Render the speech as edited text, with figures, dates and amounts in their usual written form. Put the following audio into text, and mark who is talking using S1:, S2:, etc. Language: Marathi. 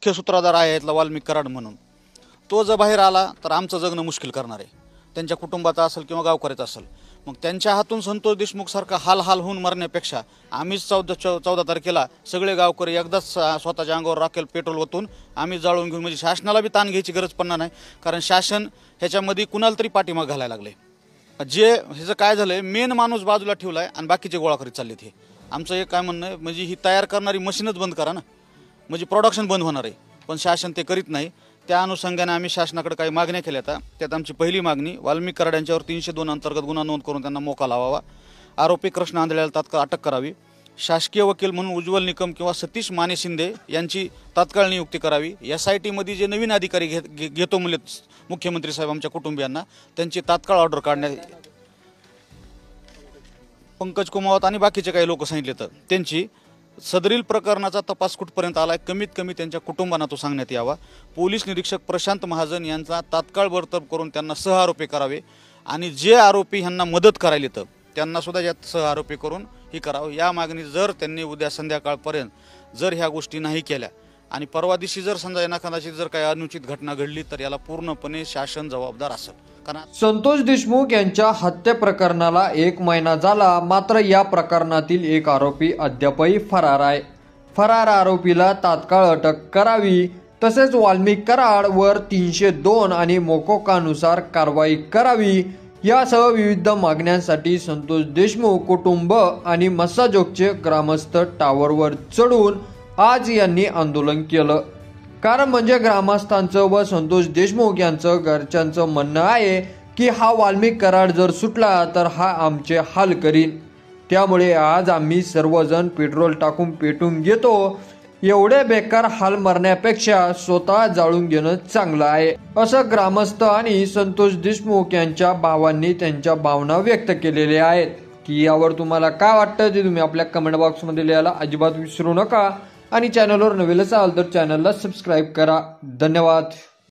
S1: मुख्य सूत्रधार आहे यातला वाल्मिक कराड म्हणून, तो जर बाहेर आला तर आमचं जगणं मुश्किल करणार आहे, त्यांच्या कुटुंबाचा असेल किंवा गावकऱ्याचा असेल। मग त्यांच्या हातून संतोष देशमुख सारखा हाल होऊन मरण्यापेक्षा आम्हीच 14 तारखेला सगळे गावकरी एकदाच स्वतःच्या अंगावर राखेल पेट्रोल ओतून आम्ही जाळून घेऊन, म्हणजे शासनाला बी ताण घ्यायची गरज पडणार नाही, कारण शासन ह्याच्यामध्ये कुणाला तरी पाठीमाग घालायला लागले। जे ह्याचं काय झालंय, मेन माणूस बाजूला ठेवलाय आणि बाकीचे गोळा करीत चाललेत। हे आमचं एक काय म्हणणं आहे, म्हणजे ही तयार करणारी मशीनच बंद करा ना, म्हणजे प्रोडक्शन बंद होणार आहे, पण शासन ते करीत नाही। त्या अनुषंगाने आम्ही शासनाकडे काही मागण्या केल्या होत्या। त्यात आमची पहिली मागणी, वाल्मिक कराड यांच्यावर 302 अंतर्गत गुन्हा नोंद करून त्यांना मोका लावावा, आरोपी कृष्ण आंधळ्याला तात्काळ अटक करावी, शासकीय वकील म्हणून उज्ज्वल निकम किंवा सतीश माने शिंदे यांची तात्काळ नियुक्ती करावी, SIT मध्ये जे नवीन अधिकारी घेतो म्हणले मुख्यमंत्री साहेब आमच्या कुटुंबियांना, त्यांची तात्काळ ऑर्डर काढण्यात, पंकज कुमावत आणि बाकीचे काही लोक सांगितले तर त्यांची सदरील प्रकरणाचा तपास कुठपर्यंत आलाय कमीत कमी त्यांच्या कुटुंबांना तो सांगण्यात यावा। पोलीस निरीक्षक प्रशांत महाजन यांचा तात्काळ बडतर्फ करून त्यांना सहआरोपी करावे आणि जे आरोपी ह्यांना मदत करायला तर त्यांना सुद्धा यात सहआरोपी करून ही करावं। या मागणी जर त्यांनी उद्या संध्याकाळपर्यंत जर ह्या गोष्टी नाही केल्या आणि परवा दिवशी जर समजा एखाद्याची जर काही अनुचित घटना घडली तर याला पूर्णपणे शासन जबाबदार असेल। कारण
S2: संतोष देशमुख यांच्या हत्या प्रकरणाला 1 महिना झाला, मात्र या प्रकरणातील एक आरोपी अद्यापही फरार आहे। फरार आरोपीला तात्काळ अटक करावी, तसेच वाल्मिक कराड वर 302 आणि मोकोकानुसार कारवाई करावी, यासह विविध मागण्यांसाठी संतोष देशमुख कुटुंब आणि मस्साजोगचे ग्रामस्थ टावरवर चढून आज यांनी आंदोलन केलं। कारण म्हणजे ग्रामस्थांचं व संतोष देशमुख यांचं घरच्यांचं म्हणणं आहे की हा वाल्मिक कराड जर सुटला तर हा आमचे हाल करीन, त्यामुळे आज आम्ही सर्वजण पेट्रोल टाकून पेटून घेतो, एवढे बेकार हाल मरण्यापेक्षा स्वतः जाळून घेणं चांगलं आहे, असं ग्रामस्थ आणि संतोष देशमुख यांच्या भावांनी त्यांच्या भावना व्यक्त केलेल्या आहेत। की यावर तुम्हाला काय वाटतं ते तुम्ही आपल्या कमेंट बॉक्समध्ये लिहायला अजिबात विसरू नका आणि चॅनलवर नवीन असाल तर चॅनलला सबस्क्राईब करा। धन्यवाद।